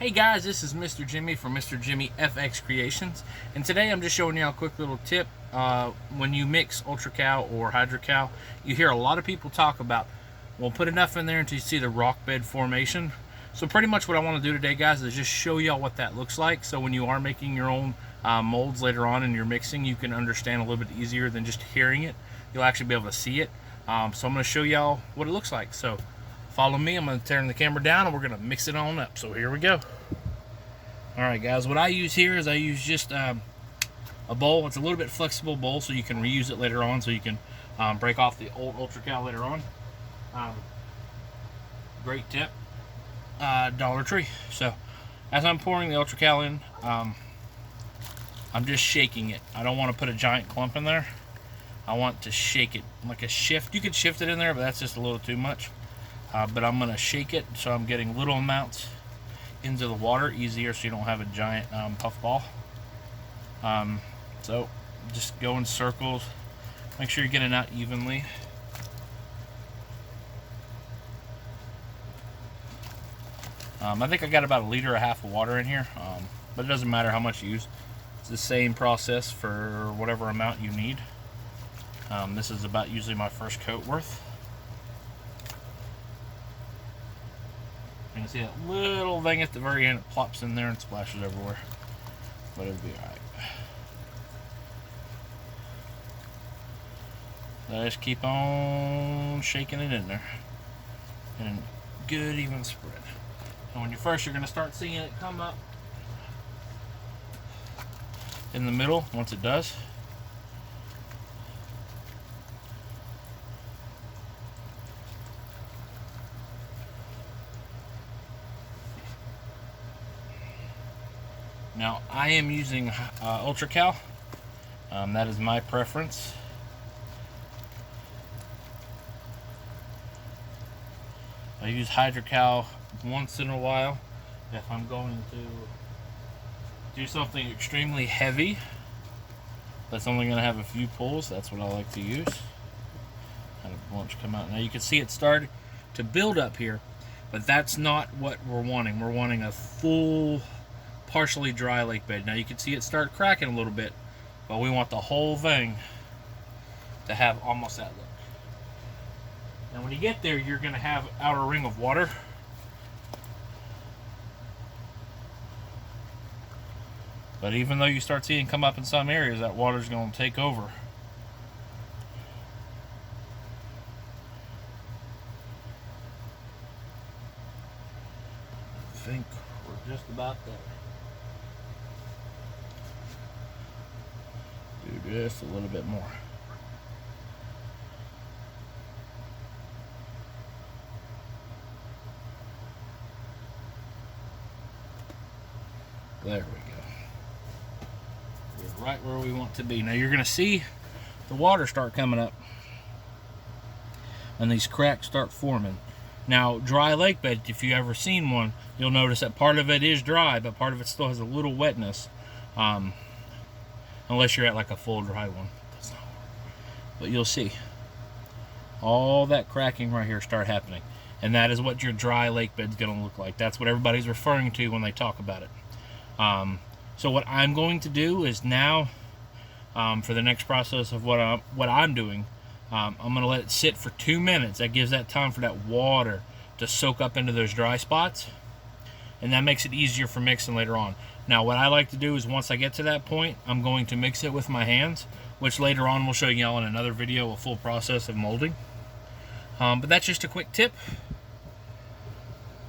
Hey guys, this is Mr. Jimmy from Mr. Jimmy FX Creations, and today I'm just showing you a quick little tip. When you mix ultracal or hydrocal, you hear a lot of people talk about, well, put enough in there until you see the rock bed formation. So pretty much what I want to do today, guys, is just show y'all what that looks like, so when you are making your own molds later on in your mixing, you can understand a little bit easier than just hearing it. You'll actually be able to see it. So I'm going to show y'all what it looks like. So follow me. I'm going to turn the camera down and we're going to mix it on up. So here we go. Alright guys, what I use here is I use just a bowl. It's a little bit flexible bowl so you can reuse it later on, so you can break off the old ultracal later on. Great tip. Dollar Tree. So as I'm pouring the ultracal in, I'm just shaking it. I don't want to put a giant clump in there. I want to shake it like a shift. You could shift it in there, but that's just a little too much. But I'm going to shake it so I'm getting little amounts into the water, easier, so you don't have a giant puff ball. So just go in circles. Make sure you're getting it out evenly. I think I got about 1.5 liters of water in here, but it doesn't matter how much you use. It's the same process for whatever amount you need. This is about usually my first coat worth. You can see that little thing at the very end. It plops in there and splashes everywhere, but it'll be alright. Just keep on shaking it in there, and good even spread. And when you're first, you're going to start seeing it come up in the middle. Once it does, now I am using ultracal. That is my preference. I use hydrocal once in a while if I'm going to do something extremely heavy that's only going to have a few pulls. That's what I like to use. Kind of bunch come out. Now you can see it started to build up here, but that's not what we're wanting. We're wanting a full, partially dry lake bed. Now you can see it start cracking a little bit, but we want the whole thing to have almost that look. And when you get there, you're going to have outer ring of water. But even though you start seeing come up in some areas, that water's going to take over. I think we're just about there. Do just a little bit more. There we go. We're right where we want to be. Now you're going to see the water start coming up and these cracks start forming. Now, dry lake bed, if you've ever seen one, you'll notice that part of it is dry, but part of it still has a little wetness. Unless you're at like a full dry one. But you'll see all that cracking right here start happening. And that is what your dry lake bed's going to look like. That's what everybody's referring to when they talk about it. So what I'm going to do is now, for the next process of what I'm doing, I'm going to let it sit for 2 minutes. That gives that time for that water to soak up into those dry spots, and that makes it easier for mixing later on. Now what I like to do is once I get to that point, I'm going to mix it with my hands, which later on we'll show you all in another video, a full process of molding. But that's just a quick tip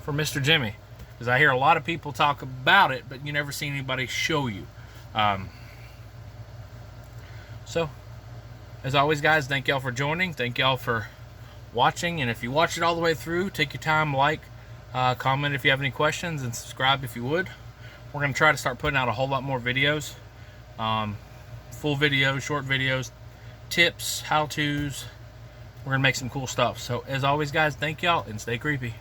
for Mr. Jimmy, because I hear a lot of people talk about it, but you never see anybody show you. So, as always, guys, thank y'all for joining. Thank y'all for watching. And if you watch it all the way through, take your time, like, comment if you have any questions, and subscribe if you would. We're going to try to start putting out a whole lot more videos. Full videos, short videos, tips, how-tos. We're going to make some cool stuff. So, as always, guys, thank y'all, and stay creepy.